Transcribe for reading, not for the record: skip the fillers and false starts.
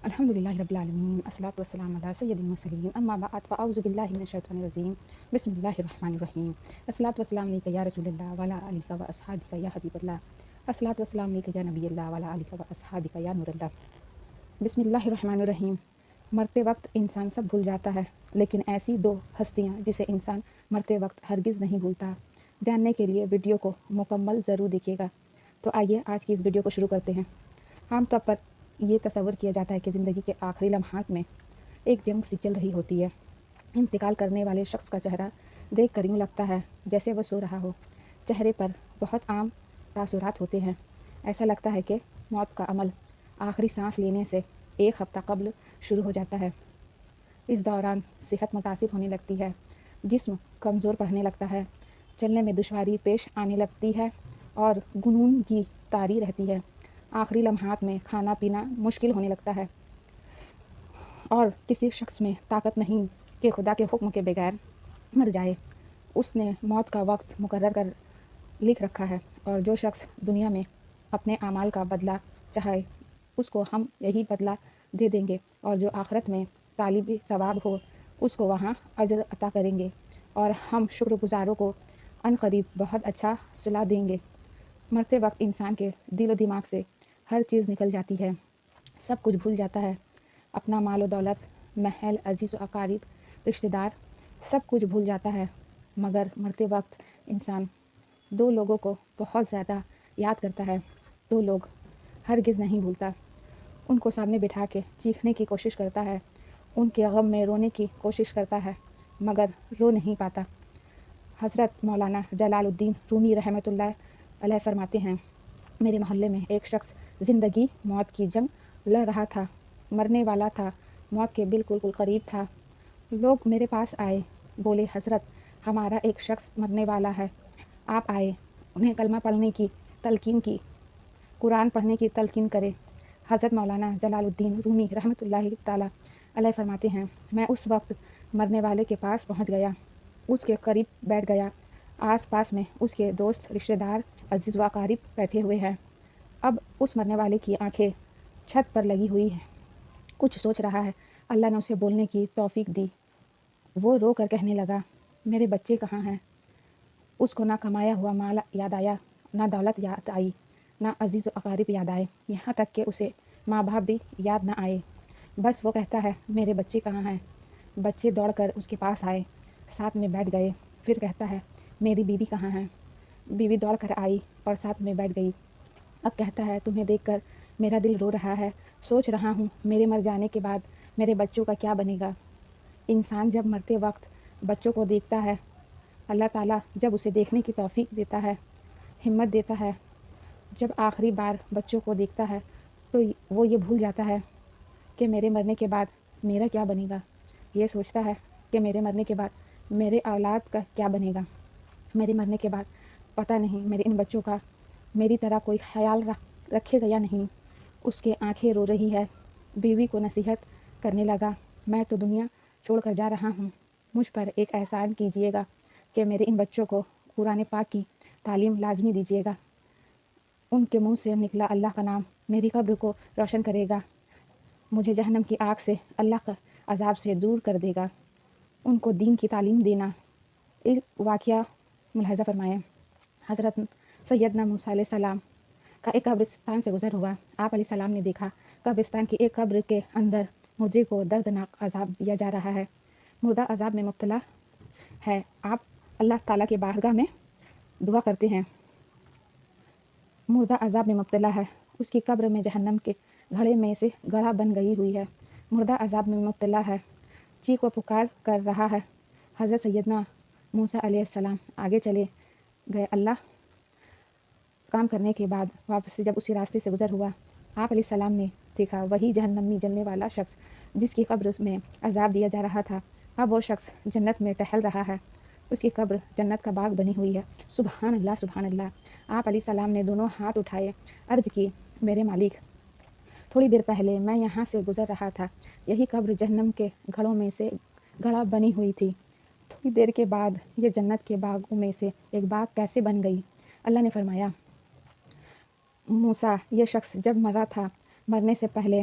الحمدللہ رب العالمین الصلاۃ والسلام علی سید المرسلین اما بعد فاعوذ باللہ من الشیطان الرجیم بسم اللہ الرحمن الرحیم الصلاۃ والسلام علیک یا رسول اللہ وعلی آلہ و اصحابہ یا حبیب اللہ الصلاۃ والسلام علیک یا نبی اللہ وعلی آلہ و اصحابہ یا نور اللہ بسم اللہ الرحمن الرحیم۔ مرتے وقت انسان سب بھول جاتا ہے، لیکن ایسی دو ہستیاں جسے انسان مرتے وقت ہرگز نہیں بھولتا۔ جاننے کے لیے ویڈیو کو مکمل ضرور دیکھیے گا۔ تو آئیے آج کی اس ویڈیو کو شروع کرتے ہیں۔ عام طور پر یہ تصور کیا جاتا ہے کہ زندگی کے آخری لمحات میں ایک جنگ سی چل رہی ہوتی ہے۔ انتقال کرنے والے شخص کا چہرہ دیکھ کر یوں لگتا ہے جیسے وہ سو رہا ہو۔ چہرے پر بہت عام تاثرات ہوتے ہیں۔ ایسا لگتا ہے کہ موت کا عمل آخری سانس لینے سے ایک ہفتہ قبل شروع ہو جاتا ہے۔ اس دوران صحت متاثر ہونے لگتی ہے، جسم کمزور پڑنے لگتا ہے، چلنے میں دشواری پیش آنے لگتی ہے اور جنون کی طاری رہتی ہے۔ آخری لمحات میں کھانا پینا مشکل ہونے لگتا ہے اور کسی شخص میں طاقت نہیں کہ خدا کے حکم کے بغیر مر جائے۔ اس نے موت کا وقت مقرر کر لکھ رکھا ہے، اور جو شخص دنیا میں اپنے اعمال کا بدلہ چاہے اس کو ہم یہی بدلہ دے دیں گے، اور جو آخرت میں طالب ثواب ہو اس کو وہاں اجر عطا کریں گے، اور ہم شکر گزاروں کو عن قریب بہت اچھا صلہ دیں گے۔ مرتے وقت انسان کے دل و دماغ سے ہر چیز نکل جاتی ہے، سب کچھ بھول جاتا ہے۔ اپنا مال و دولت، محل، عزیز و اقارب، رشتہ دار، سب کچھ بھول جاتا ہے۔ مگر مرتے وقت انسان دو لوگوں کو بہت زیادہ یاد کرتا ہے۔ دو لوگ ہرگز نہیں بھولتا۔ ان کو سامنے بٹھا کے چیخنے کی کوشش کرتا ہے، ان کے غم میں رونے کی کوشش کرتا ہے، مگر رو نہیں پاتا۔ حضرت مولانا جلال الدین رومی رحمۃ اللہ علیہ فرماتے ہیں، میرے محلے میں ایک شخص زندگی موت کی جنگ لڑ رہا تھا، مرنے والا تھا، موت کے بالکل قریب تھا۔ لوگ میرے پاس آئے، بولے حضرت ہمارا ایک شخص مرنے والا ہے، آپ آئے انہیں کلمہ پڑھنے کی تلقین کی، قرآن پڑھنے کی تلقین کرے۔ حضرت مولانا جلال الدین رومی رحمۃ اللہ تعالیٰ علیہ فرماتے ہیں، میں اس وقت مرنے والے کے پاس پہنچ گیا، اس کے قریب بیٹھ گیا۔ آس پاس میں اس کے دوست، رشتہ دار، عزیز و اقارب بیٹھے ہوئے ہیں۔ اب اس مرنے والے کی آنکھیں چھت پر لگی ہوئی ہیں، کچھ سوچ رہا ہے۔ اللہ نے اسے بولنے کی توفیق دی۔ وہ رو کر کہنے لگا، میرے بچے کہاں ہیں؟ اس کو نہ کمایا ہوا مال یاد آیا، نہ دولت یاد آئی، نہ عزیز و اقارب یاد آئے، یہاں تک کہ اسے ماں باپ بھی یاد نہ آئے۔ بس وہ کہتا ہے میرے بچے کہاں ہیں؟ بچے دوڑ کر اس کے پاس آئے، ساتھ میں بیٹھ گئے۔ پھر کہتا ہے میری بیوی کہاں ہے؟ بیوی دوڑ کر آئی اور ساتھ میں بیٹھ گئی۔ اب کہتا ہے تمہیں دیکھ کر میرا دل رو رہا ہے، سوچ رہا ہوں میرے مر جانے کے بعد میرے بچوں کا کیا بنے گا۔ انسان جب مرتے وقت بچوں کو دیکھتا ہے، اللہ تعالیٰ جب اسے دیکھنے کی توفیق دیتا ہے، ہمت دیتا ہے، جب آخری بار بچوں کو دیکھتا ہے تو وہ یہ بھول جاتا ہے کہ میرے مرنے کے بعد میرا کیا بنے گا۔ یہ سوچتا ہے کہ میرے مرنے کے بعد میرے اولاد کا کیا بنے گا۔ میرے مرنے کے بعد پتہ نہیں میرے ان بچوں کا میری طرح کوئی خیال رکھے گا یا نہیں۔ اس کے آنکھیں رو رہی ہے۔ بیوی کو نصیحت کرنے لگا، میں تو دنیا چھوڑ کر جا رہا ہوں، مجھ پر ایک احسان کیجیے گا کہ میرے ان بچوں کو قرآن پاک کی تعلیم لازمی دیجیے گا۔ ان کے منہ سے نکلا اللہ کا نام میری قبر کو روشن کرے گا، مجھے جہنم کی آگ سے اللہ کا عذاب سے دور کر دے گا۔ ان کو دین کی تعلیم دینا۔ ایک واقعہ ملاحظہ فرمائیں۔ حضرت سیدنا موسیٰ علیہ السلام کا ایک قبرستان سے گزر ہوا۔ آپ علیہ السلام نے دیکھا قبرستان کی ایک قبر کے اندر مردے کو دردناک عذاب دیا جا رہا ہے۔ مردہ عذاب میں مبتلا ہے۔ آپ اللہ تعالیٰ کے بارگاہ میں دعا کرتے ہیں، مردہ عذاب میں مبتلا ہے، اس کی قبر میں جہنم کے گھڑے میں سے گڑھا بن گئی ہوئی ہے، مردہ عذاب میں مبتلا ہے، چیخ و پکار کر رہا ہے۔ حضرت سیدنا موسیٰ علیہ السلام آگے چلے گئے۔ اللہ کام کرنے کے بعد واپس جب اسی راستے سے گزر ہوا، آپ علیہ السلام نے دیکھا وہی جہنم میں جلنے والا شخص جس کی قبر میں عذاب دیا جا رہا تھا، اب وہ شخص جنت میں ٹہل رہا ہے، اس کی قبر جنت کا باغ بنی ہوئی ہے۔ سبحان اللہ سبحان اللہ۔ آپ علیہ السلام نے دونوں ہاتھ اٹھائے، عرض کی، میرے مالک، تھوڑی دیر پہلے میں یہاں سے گزر رہا تھا، یہی قبر جہنم کے گھڑوں میں سے گڑھا بنی ہوئی تھی، تھوڑی دیر کے بعد یہ جنت کے باغوں میں سے ایک باغ کیسے بن گئی؟ اللہ نے فرمایا، موسیٰ، یہ شخص جب مرا تھا، مرنے سے پہلے